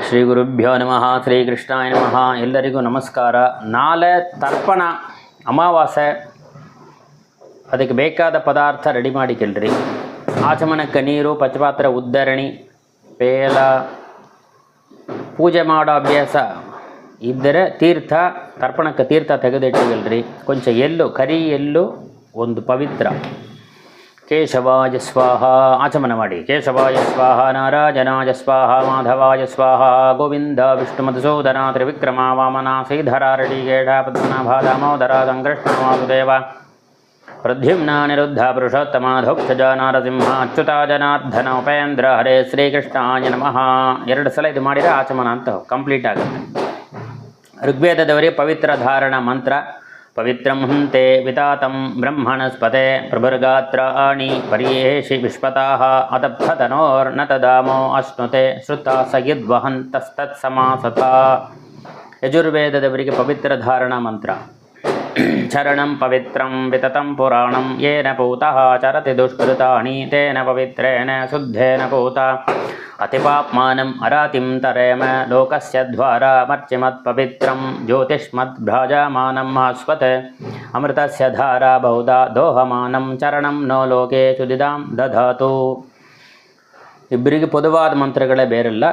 ಶ್ರೀ ಗುರುಭ್ಯೋ ನಮಃ ಶ್ರೀ ಕೃಷ್ಣಾಯ ನಮಃ. ಎಲ್ಲರಿಗೂ ನಮಸ್ಕಾರ. ನಾಳೆ ತರ್ಪಣ ಅಮಾವಾಸ್ಯೆ, ಅದಕ್ಕೆ ಬೇಕಾದ ಪದಾರ್ಥ ರೆಡಿ ಮಾಡಿಕೊಳ್ಳ್ರಿ. ಆಚಮನಕ್ಕೆ ನೀರು, ಪಂಚಪಾತ್ರ ಉದ್ಧರಣಿ, ಪೇಲ, ಪೂಜೆ ಮಾಡೋ ಅಭ್ಯಾಸ ಇದ್ದರೆ ತೀರ್ಥ, ತರ್ಪಣಕ್ಕೆ ತೀರ್ಥ ತೆಗೆದಿಟ್ಟಿಗಲ್ರಿ. ಕೊಂಚ ಎಳ್ಳು, ಕರಿ ಎಳ್ಳು, ಒಂದು ಪವಿತ್ರ. ಕೇಶವಾಯ ಸ್ವಾಹ ಆಚಮನ ಮಾಡಿ. ಕೇಶವಾಯ ಸ್ವಾಹ, ನಾರಾಯಣಾಯ ಸ್ವಾಹ, ಮಾಧವಾಯ ಸ್ವಾಹ, ಗೋವಿಂದ ವಿಷ್ಣು ಮಧುಸೂದನ ತ್ರಿವಿಕ್ರಮ ವಾಮನ ಶ್ರೀಧರ ರೆಡಿಗೇಢ ಪದ್ಮನಾಭ ದಾಮೋದರ ಸಂಕೃಷ್ಣ ವಾಸುದೇವ ಪ್ರದ್ಯುಮ್ನ ನಿರುದ್ಧ ಪುರುಷೋತ್ತಮ ಧೌಕ್ಷಜ ನಾರಸಿಂಹ ಅಚ್ಯುತ ಜನಾರ್ದನ ಉಪೇಂದ್ರ ಹರೇ ಶ್ರೀಕೃಷ್ಣಾಯ ನಮಃ. 2 ಸಲ ಇದು ಮಾಡಿದರೆ ಆಚಮನ ಅಂತ ಕಂಪ್ಲೀಟ್ ಆಗುತ್ತೆ. ಋಗ್ವೇದದವರಿಗೆ ಪವಿತ್ರ ಧಾರಣ ಮಂತ್ರ: ಪವಿತ್ರಂ ಹಂತೆ ವಿತಾತಂ ಬ್ರಹ್ಮಣಸ್ಪತೆ ಪ್ರಭುರ್ಗಾತ್ರಾಣಿ ಪರ್ಯೇಷಿ ವಿಶ್ವತಃ ಅತಪ್ತನೋರ್ನ ತದಾಮೋ ಅಶ್ನುತೆ ಶ್ರುತ ಸಯದ್ವಹಂತಸ್ತತ್ಸಮಾಸತ. ಯಜುರ್ವೇದದವರಿಗೆ ಪವಿತ್ರ ಧಾರಣ ಮಂತ್ರ: ಚರಣಂ ಪವಿತ್ರಂ ವಿತತಂ ಪುರಾಣಂ ಯೇನ ಪೂತಃ ಚರತಿ ದುಷ್ಕೃತಾನಿ ತೇನ ಪವಿತ್ರೇಣ ಶುದ್ಧೇನ ಪೂತ ಅತಿಪಾಪ್ಮಾನಂ ಅರಾತಿಂ ತರೇಮ ಲೋಕಸ್ಯ ದ್ವಾರಾಮರ್ಚಿಮತ್ ಪವಿತ್ರಂ ಜ್ಯೋತಿಷ್ಮದ್ಭ್ರಾಜಮಾನಂ ಹಾಸ್ವತ್ ಅಮೃತಸ್ಯ ಧಾರಾ ಬಹುಧಾ ದೋಹಮಾನಂ ಚರಣಂ ನೋ ಲೋಕೆ ಸುದಿದಾಂ ದಧಾತು. ಇಬ್ಬರಿಗೆ ಪೊದುವಾದ ಮಂತ್ರಗಳೇ ಬೇರೆಲ್ಲ.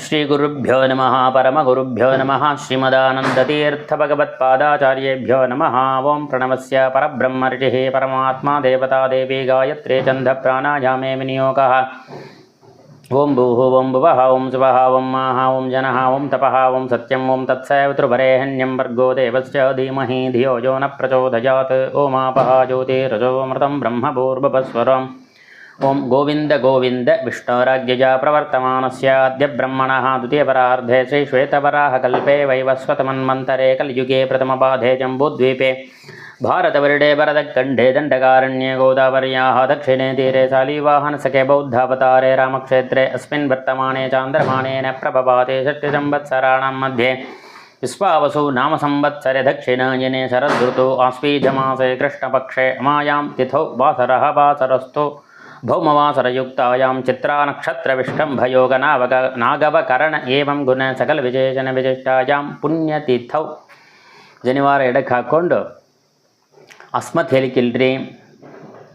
ಶ್ರೀ ಗುರುಭ್ಯೋ ನಮಃ ಪರಮ ಗುರುಭ್ಯೋ ನಮಃ ಶ್ರೀಮದಾನಂದತೀರ್ಥ ಭಗವತ್ಪಾದಾಚಾರ್ಯೇಭ್ಯೋ ನಮಃ. ಓಂ ಪ್ರಣವಸ್ಯ ಪರಬ್ರಹ್ಮ ಋಷಿಃ ಪರಮಾತ್ಮ ದೇವತಾ ದೇವಿ ಗಾಯತ್ರಿ ಛಂದ ಪ್ರಾಣಾಯಾಮೇ ವಿನಿಯೋಗಃ. ಓಂ ಭೂಃ ಓಂ ಭುವಃ ಓಂ ಸುವಃ ಓಂ ಮಾಹ ಓಂ ಜನಃ ಓಂ ತಪಃ ಓಂ ಸತ್ಯಂ ಓಂ ತತ್ಸವಿತೃವರೇಣ್ಯಂ ಭರ್ಗೋ ದೇವಸ್ಯ ಧೀಮಹಿ ಧಿಯೋ ಯೋ ನ ಪ್ರಚೋದಯಾತ್. ಓಮಾಪಃ ಜ್ಯೋತಿರಸೋಮೃತಂ ಬ್ರಹ್ಮ ಭೂರ್ಭುವಸ್ವರಂ. ಓಂ ಗೋವಿಂದ ಗೋವಿಂದ ವಿಷ್ಣುರಾಜ್ಯಜ ಪ್ರವರ್ತಮಾನಸ್ಯ ಅದ್ಯ ಬ್ರಹ್ಮಣಃ ದ್ವಿತೀಯಪರಾರ್ಧೆ ಶ್ರೀ ಶ್ವೇತವರಾಹಕಲ್ಪೆ ವೈವಸ್ವತಮನ್ವಂತರೆ ಕಲಿಯುಗೆ ಪ್ರಥಮಪಾಧೆ ಜಂಬೂದ್ವೀಪೆ ಭಾರತವರ್ಣೆ ಭರತಖಂಡೇ ದಂಡಕಾರಣ್ಯೇ ಗೋದಾವರ್ಯಾಃ ದಕ್ಷಿಣೇ ತೀರೆ ಶಾಲಿವಾಹನಸಖೆ ಬೌದ್ಧಾವತಾರೆ ರಾಮಕ್ಷೇತ್ರೆ ಅಸ್ಮಿನ್ ವರ್ತಮಾನೆ ಚಾಂದ್ರಮಾನೇನ ಪ್ರಭಭಾತೆ ಷಷ್ಠಿಸಂವತ್ಸರಾಣಾಂ ಮಧ್ಯೆ ವಿಶ್ವಾವಸು ನಾಮ ಸಂವತ್ಸರೆ ದಕ್ಷಿಣಾಯನೆ ಶರದೃತು ಆಶ್ವೀಜಮಾಸೆ ಕೃಷ್ಣಪಕ್ಷೆ ಅಮಾಯಾಂ ತಿಥೌ ವಾಸರಃ ವಾಸರಸ್ತು ಭೌಮವಾಸರಯುಕ್ತಾಯಾಂ ಚಿತ್ರಾ ನಕ್ಷತ್ರ ವಿಷ್ಕಂಭಯೋಗ ನಾಗವಕರಣ ಏವಂ ಗುಣ ಸಕಲ ವಿಶೇಷಣ ವಿಶಿಷ್ಟಾಯಾಂ ಪುಣ್ಯತೀರ್ಥೌ. ಜನಿವಾರ ಎಡಕ್ಕೆ ಹಾಕ್ಕೊಂಡು ಅಸ್ಮತ್ ಹೇಳಿಕಿಲ್ರಿ.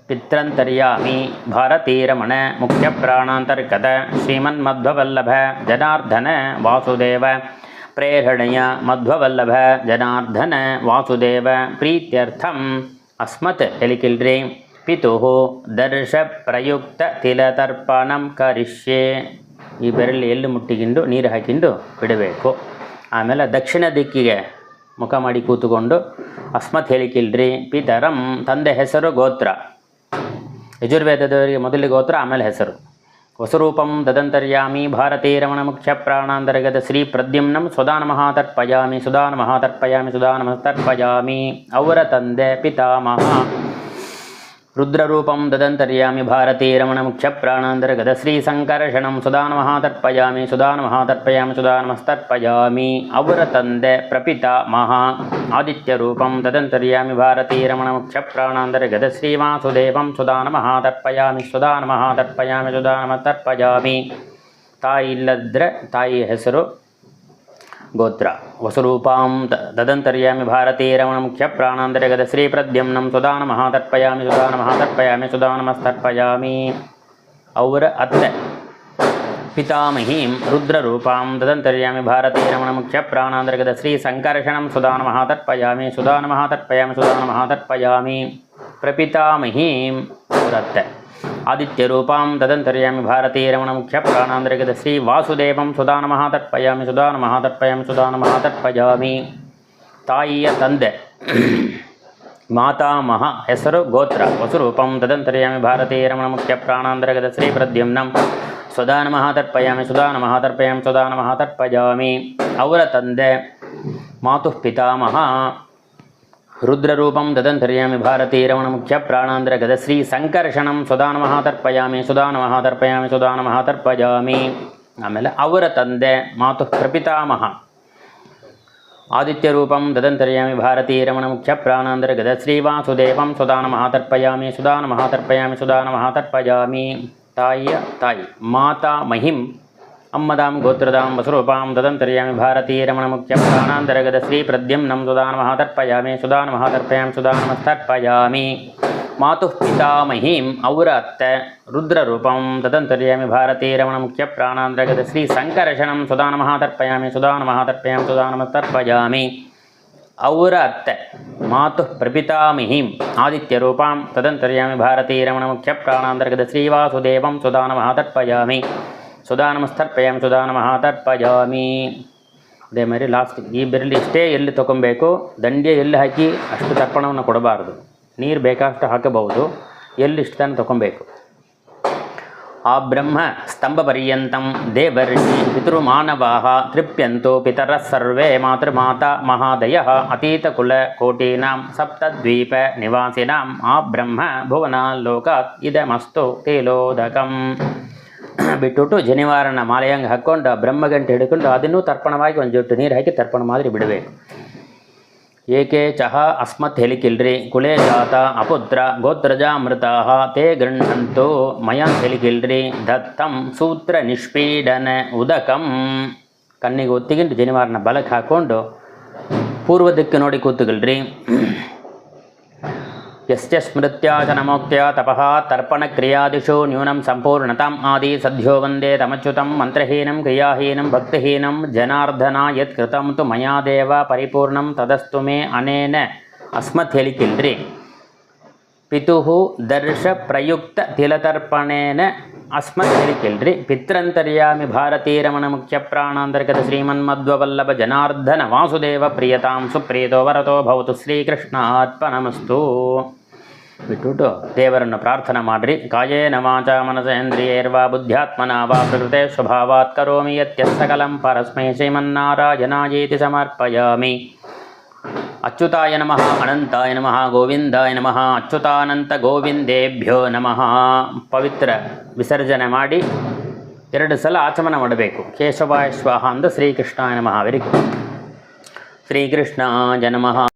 ಪಿತ್ರಂತರ್ಯಾಮಿ ಭಾರತೀರಮಣ ಮುಖ್ಯ ಪ್ರಾಣಾಂತರ್ಗತ ಶ್ರೀಮನ್ಮಧ್ವವಲ್ಲಭ ಜನಾರ್ದನ ವಾಸುದೇವ ಪ್ರೇರಣೆಯ ಮಧ್ವವಲ್ಲಭ ಜನಾರ್ದನ ವಾಸುದೇವ ಪ್ರೀತ್ಯರ್ಥಂ ಅಸ್ಮತ್ ಹೇಳಿಕಿಲ್ರಿ. ಪಿತುಃ ದರ್ಶ ಪ್ರಯುಕ್ತ ತಿಲತರ್ಪಣಂ ಕರಿಷ್ಯೆ. ಈ ಬೆರಳು ಎಲ್ಲಿ ಮುಟ್ಟಿಕೊಂಡು ನೀರು ಹಾಕಿಕೊಂಡು ಬಿಡಬೇಕು. ಆಮೇಲೆ ದಕ್ಷಿಣ ದಿಕ್ಕಿಗೆ ಮುಖ ಮಾಡಿ ಕೂತುಕೊಂಡು ಅಸ್ಮತ್ ಹೇಳಿಕಿಲ್ರಿ. ಪಿತರಂ ತಂದೆ ಹೆಸರು ಗೋತ್ರ. ಯಜುರ್ವೇದದವರಿಗೆ ಮೊದಲಿಗೆ ಗೋತ್ರ, ಆಮೇಲೆ ಹೆಸರು. ವಸುರೂಪಂ ತದಂತರ್ಯಾಮಿ ಭಾರತೀರಮಣ ಮುಖ್ಯ ಪ್ರಾಣಾಂತರ್ಗತ ಶ್ರೀ ಪ್ರದ್ಯುಮ್ನಂ ಸುಧಾನಮಃ ತರ್ಪಯಾಮಿ ಸುಧಾನಮಃ ತರ್ಪಯಾಮಿ ಸುಧಾನಮಃ ತರ್ಪಯಾಮಿ. ಅವರ ತಂದೆ ಪಿತಾಮಹ. ರುದ್ರರೂಪಂ ತದಂತರ್ಯಾಮಿ ಭಾರತೀರಮಣ ಮುಖ್ಯ ಪ್ರಾಣಾಂತರ್ಗತ ಶ್ರೀ ಸಂಕರ್ಷಣಂ ಸುಧಾನಮಃ ತರ್ಪಯಾಮಿ ಸುಧಾನಮಃ ತರ್ಪಯಾಮಿ ಸುಧಾನಮಃ ತರ್ಪಯಾಮಿ. ಅವರ ತಂದೆ ಪ್ರಪಿತಾಮಹ. ಆದಿತ್ಯರೂಪಂ ತದಂತರ್ಯಾಮಿ ಭಾರತೀರಮಣ ಮುಖ್ಯ ಪ್ರಾಣಾಂತರ್ಗತ ಶ್ರೀ ವಾಸುದೇವಂ ಸುಧಾನಮಃ ತರ್ಪಯಾಮಿ ಸುಧಾನಮಃ ತರ್ಪಯಾಮಿ ಸುಧಾನಮಃ ತರ್ಪಯಾಮಿ. ತಾಯಿ ಇಲ್ಲದ್ರೆ ತಾಯಿ ಹೆಸರು ಗೋತ್ರ. ವಸುರೂಪಾಂ ತದಂತರ್ಯಾಮಿ ಭಾರತೀರಮಣ ಮುಖ್ಯ ಪ್ರಾಣಾಂತರ್ಗತ ಶ್ರೀ ಪ್ರದ್ಯುಮ್ನಂ ಸುಧಾನಮಃ ತರ್ಪಯಾಮಿ ಸುಧಾನಮಃ ತರ್ಪಯಾಮಿ ಸುಧಾನಮಃ ತರ್ಪಯಾಮಿ. ಅವರ ಅತ್ತೆ ಪಿತಾಮಹೀಂ. ರುದ್ರರೂಪಾಂ ತದಂತರ್ಯಾಮಿ ಭಾರತೀರಮಣ ಮುಖ್ಯ ಪ್ರಾಣಾಂತರ್ಗತ ಶ್ರೀ ಸಂಕರ್ಷಣಂ ಸುಧಾನಮಃ ತರ್ಪಯಾಮಿ ಸುಧಾನಮಃ ತರ್ಪಯಾಮಿ ಸುಧಾನಮಃ ತರ್ಪಯಾಮಿ. ಪ್ರಪಿತಾಮಹೀಂ ಅವರತ್ತೆ. ಆದಿತ್ಯರೂಪಾಂ ತದಂತರ್ಯಾಮಿ ಭಾರತೀರಮಣ ಮುಖ್ಯ ಪ್ರಾಣಾಂತರ್ಗತ ಶ್ರೀ ವಾಸುದೇವಂ ಸುಧಾನಮಃ ತರ್ಪಯಾಮಿ ಸುಧಾನಮಃ ತರ್ಪಯಾಮಿ ಸುಧಾನಮಃ ತರ್ಪಯಾಮಿ. ತಾಯಿಯ ತಂದೆ ಮಾತಾಮಹ. ಹೆಸರು ಗೋತ್ರ. ವಸುರೂಪಂ ತದಂತರ್ಯಾಮಿ ಭಾರತೀರಮಣ ಮುಖ್ಯ ಪ್ರಾಣಾಂತರ್ಗತ ಶ್ರೀ ಪ್ರದ್ಯುಮ್ನಂ ಸುಧಾನಮಃ ತರ್ಪಯಾಮಿ ಸುಧಾನಮಃ ತರ್ಪಯಾಮಿ ಸುಧಾನಮಃ ತರ್ಪಯಾಮಿ. ಅವರ ತಂದೆ ಮಾತುಃ ಪಿತಾಮಹ. ರುದ್ರರೂಪಂ ತದಂತರ್ಯಾಮಿ ಭಾರತೀರಮಣ ಮುಖ್ಯ ಪ್ರಾಣಾಂತರ್ಗತ ಶ್ರೀ ಸಂಕರ್ಷಣಂ ಸುಧಾನಮಃ ತರ್ಪಯಾಮಿ ಸುಧಾನಮಃ ತರ್ಪಯಾಮಿ ಸುಧಾನಮಃ ತರ್ಪಯಾಮಿ. ಆಮೇಲೆ ಅವರ ತಂದೆ ಮಾತುಃ ಪ್ರಪಿತಾಮಹ. ಆದಿತ್ಯರೂಪಂ ತದಂತರ್ಯಾಮಿ ಭಾರತೀರಮಣ ಮುಖ್ಯ ಪ್ರಾಣಾಂತರ್ಗತ ಶ್ರೀ ವಾಸುದೇವಂ ಸುಧಾನಮಃ ತರ್ಪಯಾಮಿ ಸುಧಾನಮಃ ತರ್ಪಯಾಮಿ ಸುಧಾನಮಃ ತರ್ಪಯಾಮಿ. ತಾಯಿಯ ತಾಯಿ ಮಾತಾ ಮಹಿಂ. ಅಮ್ಮದಾಂ ಗೋತ್ರದಾಂ ವಸುರೂಪಾಂ ತದಂತರ್ಯಾಮಿ ಭಾರತೀ ರಮಣಮುಖ್ಯ ಪ್ರಾಣಾಂತರ್ಗತ ಶ್ರೀ ಪ್ರದ್ಯುಮ್ನಂ ಸುಧಾನಮಃ ತರ್ಪಯಾಮಿ ಸುಧಾನಮಃ ತರ್ಪಯಾಮಿ ಸುಧಾನಮಸ್ತರ್ಪಯಾಮಿ ಮಾತುಃ ಪಿತಾಮಹೀಂ ಅವರ ಅತ್ತೆ ರುದ್ರರೂಪಂ ತದಂತರ್ಯಾಮಿ ಭಾರತೀ ರಮಣಮುಖ್ಯ ಪ್ರಾಣಾಂತರ್ಗತ ಶ್ರೀ ಸಂಕರ್ಷಣಂ ಸುಧಾನಮಃ ತರ್ಪಯಾಮಿ ಸುಧಾನಮಃ ತರ್ಪಯಾಮಿ ಸುಧಾನಮಸ್ತರ್ಪಯಾಮಿ ಅವರ ಅತ್ತೆ ಮಾತುಃ ಪ್ರಪಿತಾಮಹೀಂ ಆದಿತ್ಯರೂಪಾಂ ತದಂತರ್ಯಾಮಿ ಭಾರತೀ ರಮಣಮುಖ್ಯ ಪ್ರಾಣಾಂತರ್ಗತ ಶ್ರೀವಾಸುದೇವಂ ಸುಧಾನಮಃ ತರ್ಪಯಾಮಿ ಸುಧಾನಮಸ್ತರ್ಪಯಾಮಿ ಸುಧಾನಮಃ ತರ್ಪಯಾಮಿ. ಅದೇ மாதிரி ಲಾಸ್ಟ್ ಈ ಬೆರಳು ಇಷ್ಟೇ ಎಲ್ಲಿ ತೊಗೊಬೇಕು, ದಂಡ್ಯ ಎಲ್ಲಿ ಹಾಕಿ ಅಷ್ಟು ತರ್ಪಣವನ್ನು ಕೊಡಬಾರ್ದು. ನೀರು ಬೇಕಾಷ್ಟು ಹಾಕಬಹುದು, ಎಲ್ಲಿ ಇಷ್ಟು ತಾನು ತೊಗೊಬೇಕು. ಆ ಬ್ರಹ್ಮ ಸ್ತಂಭ ಪರ್ಯಂತಂ ದೇವರ್ಷಿ ಪಿತೃಮಾನವಾಹ ತೃಪ್ಯಂತು ಪಿತರಃ ಸರ್ವೇ ಮಾತೃಮಾತಾ ಮಹಾದಯಃ ಅತೀತಕುಲ ಕೋಟೀನಾಂ ಸಪ್ತದ್ವೀಪ ನಿವಾಸಿನಾಂ ಆ ಬ್ರಹ್ಮ ಭುವನಾಲೋಕಾತ್ ಇದಮಸ್ತು ತೇಲೋದಕಂ. ಬಿಟ್ಟುಬಿಟ್ಟು ಜನಿವಾರನ ಮಾಲೆಯಂಗೆ ಹಾಕ್ಕೊಂಡು ಬ್ರಹ್ಮಗಂಟೆ ಹಿಡ್ಕೊಂಡು ಅದನ್ನೂ ತರ್ಪಣವಾಗಿ ಒಂದು ಜೊಟ್ಟು ನೀರು ಹಾಕಿ ತರ್ಪಣ ಮಾಡಿ ಬಿಡಬೇಕು. ಏಕೆ ಚಹ ಅಸ್ಮತ್ ಹೆಲಿಕಿಲ್ರಿ ಕುಲೇ ಜಾತ ಅಪುತ್ರ ಗೋತ್ರಜಾಮೃತಾ ತೇ ಗೃಹಂತು ಮಯ ಹೆಲಿಕಿಲ್ರಿ ದತ್ತಂ ಸೂತ್ರ ನಿಷ್ಪೀಡನ ಉದಕಂ. ಕಣ್ಣಿಗೆ ಒತ್ತಿಗಿಂಡು ಜನಿವಾರನ ಬಲಕ್ಕೆ ಹಾಕ್ಕೊಂಡು ಪೂರ್ವದಕ್ಕೆ ನೋಡಿ ಕೂತುಗಳ್ರಿ. ಯಸ್ಯ ಸ್ಮೃತ್ಯಾ ಚ ನಮೋಕ್ತ್ಯ ತಪಃ ತರ್ಪಣ ಕ್ರಿಯಾದಿಷು ನ್ಯೂನಂ ಸಂಪೂರ್ಣತಾಂ ಆದಿ ಸದ್ಯೋ ವಂದೇ ತಮಚ್ಯುತಂ ಮಂತ್ರಹೀನಂ ಕ್ರಿಯಾಹೀನಂ ಭಕ್ತಿಹೀನಂ ಜನಾರ್ದನ ಯತ್ ಕೃತಂ ತು ಮಯಾ ದೇವ ಪರಿಪೂರ್ಣಂ ತದಸ್ತು ಮೇ ಅನೇನ ಅಸ್ಮತ್ ಹೇಳಿಕಿಲ್ರಿ. ಪಿತುಃ ದರ್ಶ ಪ್ರಯುಕ್ತ ತಿಲತರ್ಪಣೇನ ಅಸ್ಮತ್ ಹೇಳಿಕಿಲ್ರಿ. ಪಿತ್ರಂತರ್ಯಾಮಿ ಭಾರತೀ ರಮಣ ಮುಖ್ಯ ಪ್ರಾಣಾಂತರ್ಗತ ಶ್ರೀಮನ್ಮಧ್ವವಲ್ಲಭ ಜನಾರ್ದನ ವಾಸುದೇವ ಪ್ರಿಯತಾಂ ಸುಪ್ರೀತೋ ವರತೋ ಭವತು ಶ್ರೀಕೃಷ್ಣ ಅರ್ಪಣಮಸ್ತು. ಬಿಟ್ಟುಬಿಟ್ಟು ದೇವರನ್ನು ಪ್ರಾರ್ಥನೆ ಮಾಡಿರಿ. ಕಾಯೇನ ವಾಚಾ ಮನಸೇಂದ್ರಿಯೈರ್ವಾ ಬುದ್ಧ್ಯಾತ್ಮನಾ ವಾ ಪ್ರಕೃತೆ ಸ್ವಭಾವಾತ್ ಕರೋಮಿ ಯತ್ಯಸ್ಸಕಲಂ ಪರಸ್ಮೈ ಶ್ರೀಮನ್ನಾರಾಯಣಾಯೇತಿ ಸಮರ್ಪಯಾಮಿ. ಅಚ್ಯುತಾಯ ನಮಃ, ಅನಂತಾಯ ನಮಃ, ಗೋವಿಂದಾಯ ನಮಃ, ಅಚ್ಯುತಾನಂತ ಗೋವಿಂದೇಭ್ಯೋ ನಮಃ. ಪವಿತ್ರ ವಿಸರ್ಜನೆ ಮಾಡಿ 2 ಸಲ ಆಚಮನ ಮಾಡಬೇಕು. ಕೇಶವಾಯ ಸ್ವಾಹ ಅಂದು ಶ್ರೀಕೃಷ್ಣಾಯ ನಮಃ. Very good. ಶ್ರೀಕೃಷ್ಣಾಯ ನಮಃ.